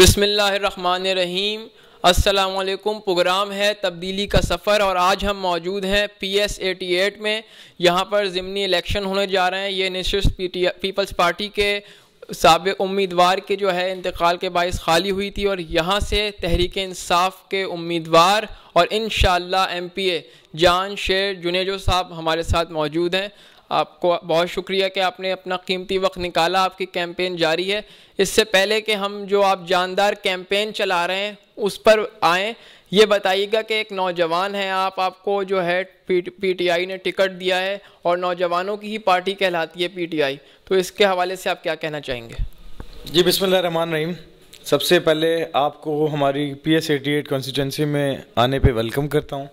बिस्मिल्लाहिर्रहमानिर्रहीम। अस्सलामुअलैकुम। प्रोग्राम है तब्दीली का सफ़र और आज हम मौजूद हैं PS 88 में। यहाँ पर ज़िमनी इलेक्शन होने जा रहे हैं। ये निशिस्त पीपल्स पार्टी के साबिक़ उम्मीदवार के जो है इंतकाल के बाइस खाली हुई थी और यहाँ से तहरीक इंसाफ के उम्मीदवार और इंशाअल्लाह MPA जान शेर जुनेजो साहब हमारे साथ मौजूद हैं। आपको बहुत शुक्रिया कि आपने अपना कीमती वक्त निकाला। आपकी कैंपेन जारी है। इससे पहले कि हम जो आप जानदार कैंपेन चला रहे हैं उस पर आएँ, ये बताइएगा कि एक नौजवान है आपको जो है PTI ने टिकट दिया है और नौजवानों की ही पार्टी कहलाती है PTI, तो इसके हवाले से आप क्या कहना चाहेंगे? जी बिस्मिल्लाहिर्रहमानिर्रहीम। सबसे पहले आपको हमारी PS 88 कॉन्स्टिट्यूंसी में आने पे वेलकम करता हूँ।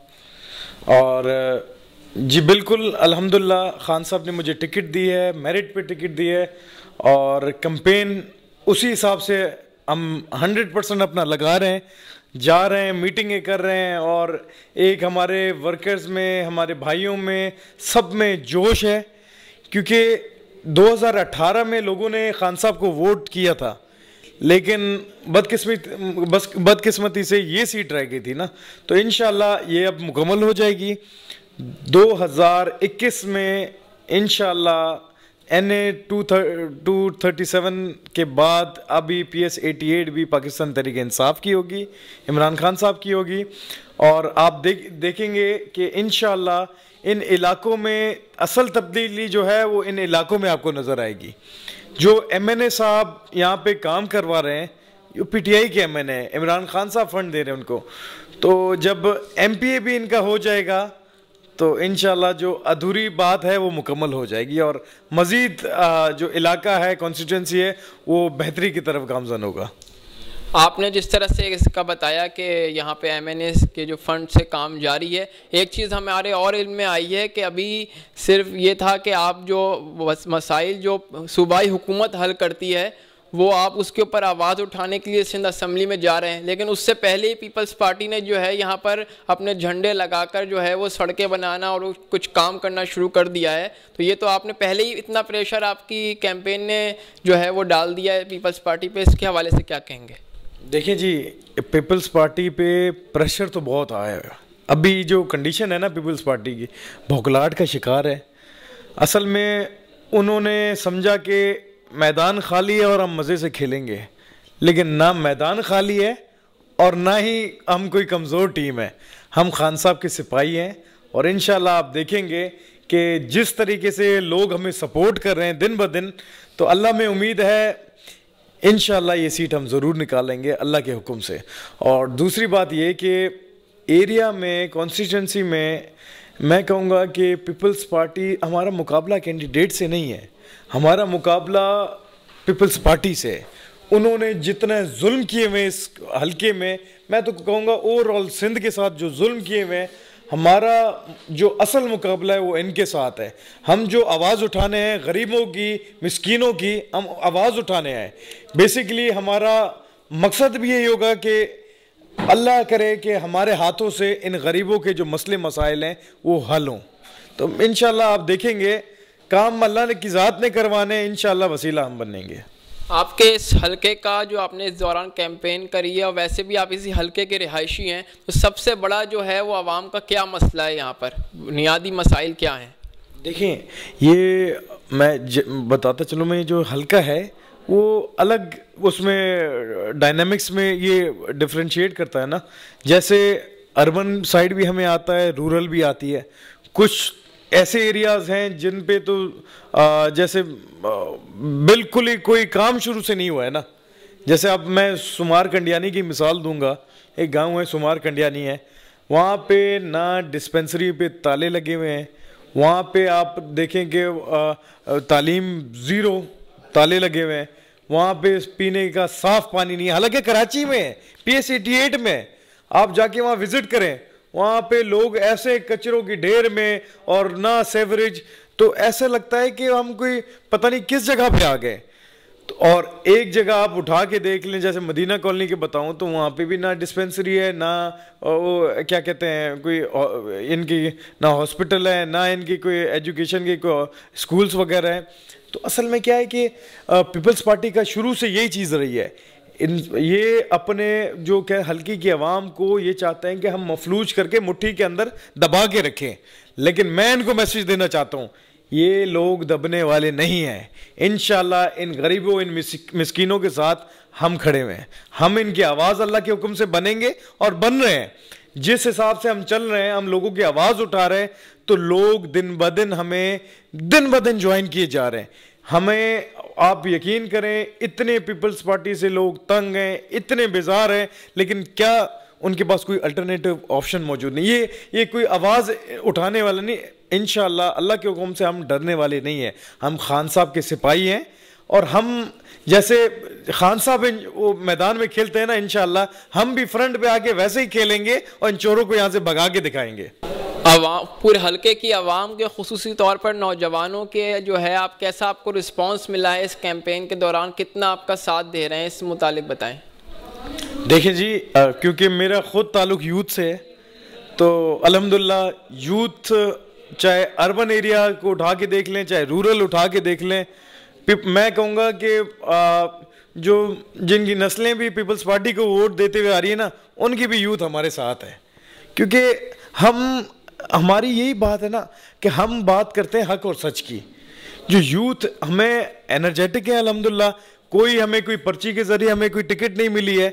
और जी बिल्कुल अल्हम्दुलिल्लाह खान साहब ने मुझे टिकट दी है, मेरिट पे टिकट दी है और कैंपेन उसी हिसाब से हम 100% अपना लगा रहे हैं, जा रहे हैं, मीटिंगें कर रहे हैं और एक हमारे वर्कर्स में, हमारे भाइयों में, सब में जोश है। क्योंकि 2018 में लोगों ने खान साहब को वोट किया था, लेकिन बदकिस्मती से ये सीट रह गई थी ना, तो इंशाल्लाह ये अब मुकम्मल हो जाएगी। 2021 में इंशाल्लाह NA 237 के बाद अभी PS 88 भी पाकिस्तान तहरीक इंसाफ की होगी, इमरान खान साहब की होगी। और आप देखेंगे कि इंशाल्लाह इन इलाकों में असल तब्दीली जो है वो इन इलाकों में आपको नज़र आएगी। जो MNA साहब यहाँ पे काम करवा रहे हैं, ये PTI के MNA हैं, इमरान खान साहब फंड दे रहे हैं उनको। तो जब MPA भी इनका हो जाएगा तो इंशाल्लाह जो अधूरी बात है वो मुकम्मल हो जाएगी और मज़ीद जो इलाका है, कॉन्स्टिट्यूंसी है, वो बेहतरी की तरफ गामज़न होगा। आपने जिस तरह से इसका बताया कि यहाँ पे MNA के जो फंड से काम जारी है, एक चीज़ हमारे और इल्म में आई है कि अभी सिर्फ ये था कि आप जो मसाइल जो सूबाई हुकूमत हल करती है वो आप उसके ऊपर आवाज़ उठाने के लिए सिंध असम्बली में जा रहे हैं, लेकिन उससे पहले ही पीपल्स पार्टी ने जो है यहाँ पर अपने झंडे लगाकर जो है वो सड़कें बनाना और कुछ काम करना शुरू कर दिया है। तो ये तो आपने पहले ही इतना प्रेशर आपकी कैंपेन ने जो है वो डाल दिया है पीपल्स पार्टी पे, इसके हवाले से क्या कहेंगे? देखिए जी, पीपल्स पार्टी पे प्रेशर तो बहुत आया है। अभी जो कंडीशन है ना पीपल्स पार्टी की, भौखलाहट का शिकार है। असल में उन्होंने समझा कि मैदान खाली है और हम मज़े से खेलेंगे, लेकिन ना मैदान खाली है और ना ही हम कोई कमज़ोर टीम है। हम खान साहब के सिपाही हैं और इंशाल्लाह आप देखेंगे कि जिस तरीके से लोग हमें सपोर्ट कर रहे हैं दिन ब दिन, तो अल्लाह में उम्मीद है इंशाल्लाह ये सीट हम ज़रूर निकालेंगे अल्लाह के हुक्म से। और दूसरी बात ये कि एरिया में, कॉन्स्टिट्यूंसी में मैं कहूँगा कि पीपल्स पार्टी, हमारा मुकाबला कैंडिडेट से नहीं है, हमारा मुकाबला पीपल्स पार्टी से। उन्होंने जितने जुल्म किए हुए इस हलके में, मैं तो कहूँगा ओवरऑल सिंध के साथ जो जुल्म किए हुए हैं, हमारा जो असल मुकाबला है वो इनके साथ है। हम जो आवाज़ उठाने हैं गरीबों की, मिस्कीनों की, हम आवाज़ उठाने हैं। बेसिकली हमारा मकसद भी यही होगा कि अल्लाह करे कि हमारे हाथों से इन गरीबों के जो मसले मसाइल हैं वो हल हों। तो इंशाल्लाह आप देखेंगे काम अल्लाह की ज़ात ने करवाने, इंशाल्लाह वसीला हम बनेंगे। आपके इस हलके का जो आपने इस दौरान कैंपेन करी है और वैसे भी आप इसी हलके के रिहायशी हैं, तो सबसे बड़ा जो है वो आवाम का क्या मसला है, यहाँ पर बुनियादी मसाइल क्या हैं? देखिए, ये मैं बताता चलूँ, मैं जो हलका है वो अलग उसमें डायनामिक्स में ये डिफ्रेंशिएट करता है ना। जैसे अर्बन साइड भी हमें आता है, रूरल भी आती है। कुछ ऐसे एरियाज़ हैं जिन पे तो जैसे बिल्कुल ही कोई काम शुरू से नहीं हुआ है ना। जैसे अब मैं सुमार कंडियानी की मिसाल दूंगा। एक गांव है सुमार कंडियानी है, वहाँ पे ना डिस्पेंसरी पे ताले लगे हुए हैं, वहाँ पे आप देखेंगे तालीम ज़ीरो, ताले लगे हुए हैं, वहाँ पे पीने का साफ़ पानी नहीं है। हालांकि कराची में PS 88 में आप जाके वहाँ विज़िट करें, वहाँ पे लोग ऐसे कचरों की ढेर में और ना सेवरेज, तो ऐसा लगता है कि हम कोई पता नहीं किस जगह पे आ गए। तो और एक जगह आप उठा के देख लें, जैसे मदीना कॉलोनी के बताऊं तो वहाँ पे भी ना डिस्पेंसरी है, ना वो क्या कहते हैं कोई इनकी ना हॉस्पिटल है, ना इनकी कोई एजुकेशन के कोई स्कूल्स वगैरह हैं। तो असल में क्या है कि पीपल्स पार्टी का शुरू से यही चीज़ रही है, ये अपने जो क्या हल्की की आवाम को ये चाहते हैं कि हम मफलूज करके मुट्ठी के अंदर दबा के रखें, लेकिन मैं इनको मैसेज देना चाहता हूँ ये लोग दबने वाले नहीं हैं। इंशाल्लाह इन गरीबों, इन मिस्कीनों के साथ हम खड़े हुए हैं। हम इनकी आवाज़ अल्लाह के हुक्म से बनेंगे और बन रहे हैं। जिस हिसाब से हम चल रहे हैं, हम लोगों की आवाज़ उठा रहे हैं, तो लोग दिन ब दिन हमें दिन ब दिन ज्वाइन किए जा रहे हैं। हमें आप यकीन करें, इतने पीपल्स पार्टी से लोग तंग हैं, इतने बेजार हैं, लेकिन क्या उनके पास कोई अल्टरनेटिव ऑप्शन मौजूद नहीं। ये कोई आवाज़ उठाने वाला नहीं। इंशाअल्लाह अल्लाह के हुक्म से हम डरने वाले नहीं हैं। हम खान साहब के सिपाही हैं, और हम जैसे खान साहब वो मैदान में खेलते हैं ना, इंशाअल्लाह हम भी फ्रंट पे आके वैसे ही खेलेंगे और इन चोरों को यहाँ से भगा के दिखाएंगे। पूरे हलके की आवाम के खुसूसी तौर पर नौजवानों के जो है, आप कैसा आपको रिस्पांस मिला है इस कैंपेन के दौरान, कितना आपका साथ दे रहे हैं, इस मुतालिक बताएं। देखिए जी, क्योंकि मेरा ख़ुद ताल्लुक़ यूथ से है, तो अल्हम्दुलिल्लाह यूथ चाहे अर्बन एरिया को उठा के देख लें, चाहे रूरल उठा के देख लें, मैं कहूँगा कि जो जिनकी नस्लें भी पीपल्स पार्टी को वोट देते हुए आ रही है ना, उनकी भी यूथ हमारे साथ है। क्योंकि हमारी यही बात है ना कि हम बात करते हैं हक और सच की। जो यूथ हमें एनर्जेटिक है अल्हम्दुलिल्लाह। कोई हमें कोई पर्ची के ज़रिए हमें कोई टिकट नहीं मिली है,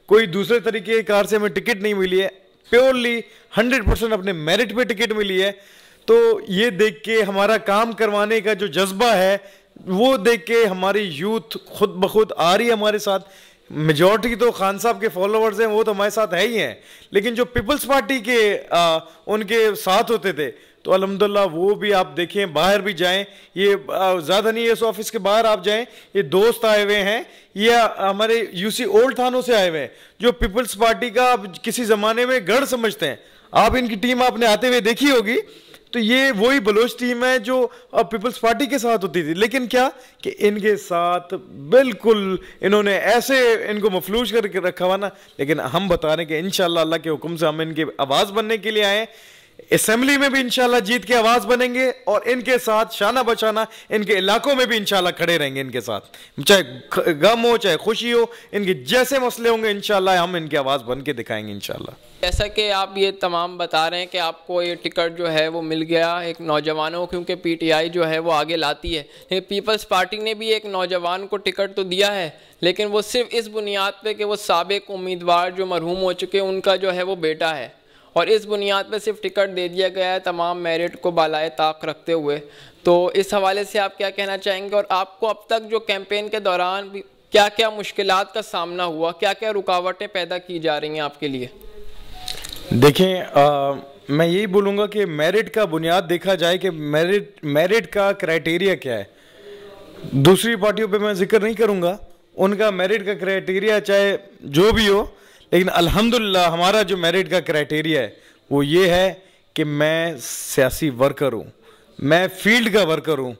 कोई दूसरे तरीके की कार से हमें टिकट नहीं मिली है, प्योरली 100% अपने मेरिट पे टिकट मिली है। तो ये देख के हमारा काम करवाने का जो जज्बा है, वो देख के हमारी यूथ खुद ब खुद आ रही है हमारे साथ। मेजॉरिटी तो खान साहब के फॉलोअर्स हैं, वो तो हमारे साथ है ही हैं, लेकिन जो पीपल्स पार्टी के उनके साथ होते थे, तो अल्हम्दुलिल्लाह वो भी आप देखें, बाहर भी जाएं, ये ज़्यादा नहीं, इस ऑफिस के बाहर आप जाएं, ये दोस्त आए हुए हैं, ये हमारे यूसी ओल्ड थानों से आए हुए हैं, जो पीपल्स पार्टी का आप किसी ज़माने में गढ़ समझते हैं। आप इनकी टीम आपने आते हुए देखी होगी, तो ये वही बलोच टीम है जो पीपल्स पार्टी के साथ होती थी। लेकिन क्या कि इनके साथ बिल्कुल इन्होंने ऐसे इनको मफलूज करके रखा हुआ ना, लेकिन हम बता रहे हैं कि इंशाल्लाह अल्लाह के हुक्म से हम इनकी आवाज़ बनने के लिए आए। असेंबली में भी इंशाल्लाह जीत के आवाज़ बनेंगे, और इनके साथ शाना बचाना इनके इलाकों में भी इंशाल्लाह खड़े रहेंगे इनके साथ, चाहे गम हो चाहे खुशी हो, इनके जैसे मसले होंगे इंशाल्लाह हम इनकी आवाज़ बन के दिखाएंगे इंशाल्लाह। जैसा कि आप ये तमाम बता रहे हैं कि आपको ये टिकट जो है वो मिल गया एक नौजवानों, क्योंकि पीटीआई जो है वो आगे लाती है, लेकिन पीपल्स पार्टी ने भी एक नौजवान को टिकट तो दिया है, लेकिन वो सिर्फ इस बुनियाद पे कि वो साबिक उम्मीदवार जो मरहूम हो चुके उनका जो है वो बेटा है, और इस बुनियाद पे सिर्फ टिकट दे दिया गया है तमाम मेरिट को बालाए ताक रखते हुए। तो इस हवाले से आप क्या कहना चाहेंगे, और आपको अब तक जो कैंपेन के दौरान क्या क्या मुश्किलात का सामना हुआ, क्या क्या रुकावटें पैदा की जा रही हैं आपके लिए? देखें, मैं यही बोलूँगा कि मेरिट का बुनियाद देखा जाए कि मेरिट का क्राइटेरिया क्या है। दूसरी पार्टियों पे मैं जिक्र नहीं करूँगा, उनका मेरिट का क्राइटेरिया चाहे जो भी हो, लेकिन अल्हम्दुलिल्लाह हमारा जो मेरिट का क्राइटेरिया है वो ये है कि मैं सियासी वर्कर हूँ, मैं फील्ड का वर्कर हूँ।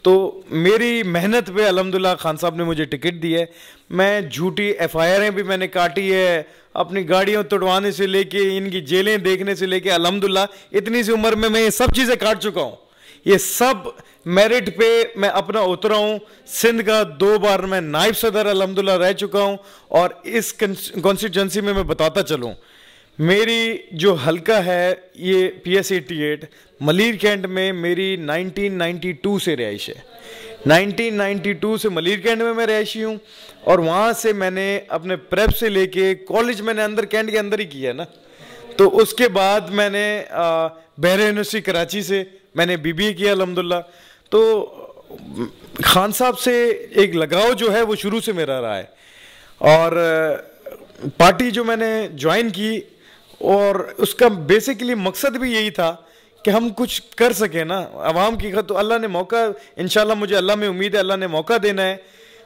तो मेरी मेहनत पे अल्हम्दुलिल्लाह खान साहब ने मुझे टिकट दी है। मैं झूठी FIR भी मैंने काटी है, अपनी गाड़ियों तोड़वाने से लेके इनकी जेलें देखने से लेके, अल्हम्दुलिल्लाह इतनी सी उम्र में मैं ये सब चीज़ें काट चुका हूँ। ये सब मेरिट पे मैं अपना उतरा हूँ। सिंध का 2 बार मैं नायब सदर अल्हम्दुलिल्लाह रह चुका हूँ, और इस कॉन्स्टिट्यूंसी में मैं बताता चलूँ, मेरी जो हल्का है ये PS 88 मलीर कैंट में मेरी 1992 से रहाइश है। 1992 से मलीर कैंट में मैं रहायशी हूँ, और वहाँ से मैंने अपने प्रेप से लेके कॉलेज मैंने अंदर कैंट के अंदर ही किया ना। तो उसके बाद मैंने बहरा यूनिवर्सिटी कराची से मैंने BBA किया अल्हम्दुलिल्लाह। तो खान साहब से एक लगाव जो है वो शुरू से मेरा रहा है, और पार्टी जो मैंने ज्वाइन की, और उसका बेसिकली मकसद भी यही था कि हम कुछ कर सके ना अवाम की। तो अल्लाह ने मौका, इंशाल्लाह मुझे अल्लाह में उम्मीद है, अल्लाह ने मौका देना है,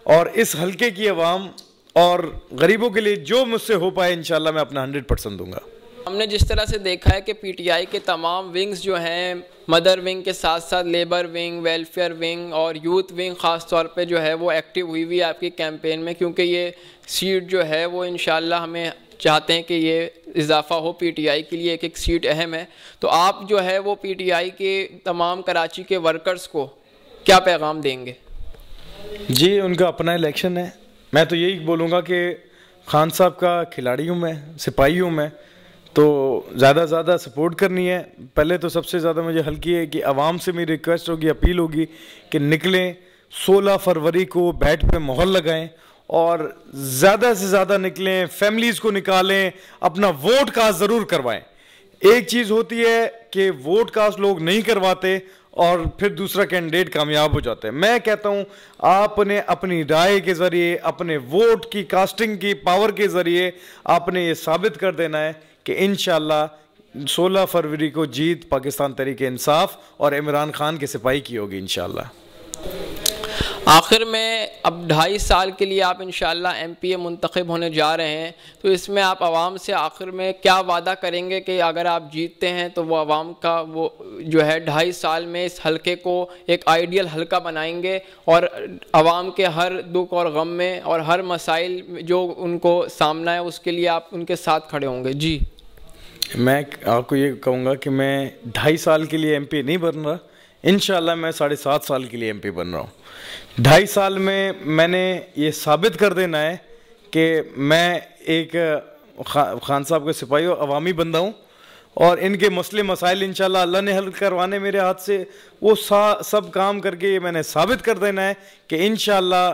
और इस हल्के की अवाम और गरीबों के लिए जो मुझसे हो पाए इंशाल्लाह मैं अपना 100% दूंगा। हमने जिस तरह से देखा है कि PTI के तमाम विंग्स जो हैं, मदर विंग के साथ साथ लेबर विंग, वेलफेयर विंग और यूथ विंग ख़ास तौर पे जो है वो एक्टिव हुई हुई है आपकी कैंपेन में, क्योंकि ये सीट जो है वो इंशाल्लाह हमें चाहते हैं कि ये इजाफ़ा हो। PTI के लिए एक एक सीट अहम है। तो आप जो है वो PTI के तमाम कराची के वर्कर्स को क्या पैगाम देंगे? जी, उनका अपना इलेक्शन है, मैं तो यही बोलूँगा कि खान साहब का खिलाड़ी हूँ मैं, सिपाही हूँ मैं, तो ज़्यादा से ज़्यादा सपोर्ट करनी है। पहले तो सबसे ज़्यादा मुझे हल्की है कि आवाम से मेरी रिक्वेस्ट होगी, अपील होगी कि निकलें, 16 फरवरी को बैट पे मोहर लगाएं और ज़्यादा से ज़्यादा निकलें, फैमिलीज़ को निकालें, अपना वोट कास्ट ज़रूर करवाएं। एक चीज़ होती है कि वोट कास्ट लोग नहीं करवाते और फिर दूसरा कैंडिडेट कामयाब हो जाता है। मैं कहता हूं आपने अपनी राय के ज़रिए, अपने वोट की कास्टिंग की पावर के ज़रिए आपने ये साबित कर देना है कि इंशाल्लाह 16 फरवरी को जीत पाकिस्तान तहरीक-ए-इंसाफ और इमरान खान के सिपाही की होगी इंशाल्लाह। आखिर में अब 2.5 साल के लिए आप इंशाल्लाह MPA मुंतखब होने जा रहे हैं, तो इसमें आप आवाम से आखिर में क्या वादा करेंगे कि अगर आप जीतते हैं तो वो आवाम का वो जो है 2.5 साल में इस हलके को एक आइडियल हलका बनाएंगे और आवाम के हर दुख और गम में और हर मसाइल जो उनको सामना है उसके लिए आप उनके साथ खड़े होंगे? जी, मैं आपको ये कहूँगा कि मैं 2.5 साल के लिए MP नहीं बन रहा, इंशाल्लाह मैं 7.5 साल के लिए MP बन रहा हूँ। 2.5 साल में मैंने ये साबित कर देना है कि मैं एक खान साहब के सिपाही और अवामी बंदा हूँ और इनके मसले मसाइल इंशाल्लाह अल्लाह ने हल करवाने मेरे हाथ से, वो सब काम करके ये मैंने साबित कर देना है कि इंशाल्लाह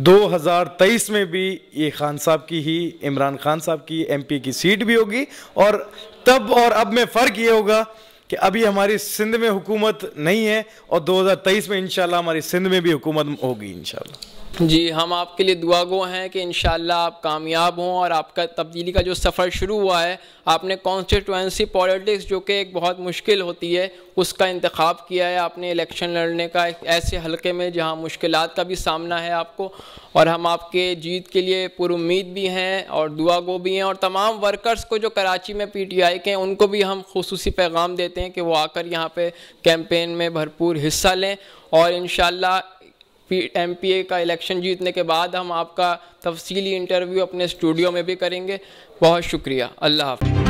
2023 में भी ये खान साहब की ही, इमरान खान साहब की MP की सीट भी होगी। और तब और अब में फ़र्क ये होगा कि अभी हमारी सिंध में हुकूमत नहीं है और 2023 में इंशाल्लाह हमारी सिंध में भी हुकूमत होगी इंशाल्लाह। जी, हम आपके लिए दुआगो हैं कि इंशाल्लाह आप कामयाब हों और आपका तब्दीली का जो सफ़र शुरू हुआ है, आपने कॉन्स्टिट्यूंसी पॉलिटिक्स जो कि एक बहुत मुश्किल होती है उसका इंतखाब किया है, आपने इलेक्शन लड़ने का एक ऐसे हलके में जहां मुश्किलात का भी सामना है आपको, और हम आपके जीत के लिए पुरुम्मीद भी हैं और दुआगो भी हैं। और तमाम वर्कर्स को जो कराची में PTI के हैं उनको भी हम खुसूसी पैगाम देते हैं कि वो आकर यहाँ पे कैंपेन में भरपूर हिस्सा लें और इंशाल्लाह MPA का इलेक्शन जीतने के बाद हम आपका तफसीली इंटरव्यू अपने स्टूडियो में भी करेंगे। बहुत शुक्रिया, अल्लाह हाफ़िज़।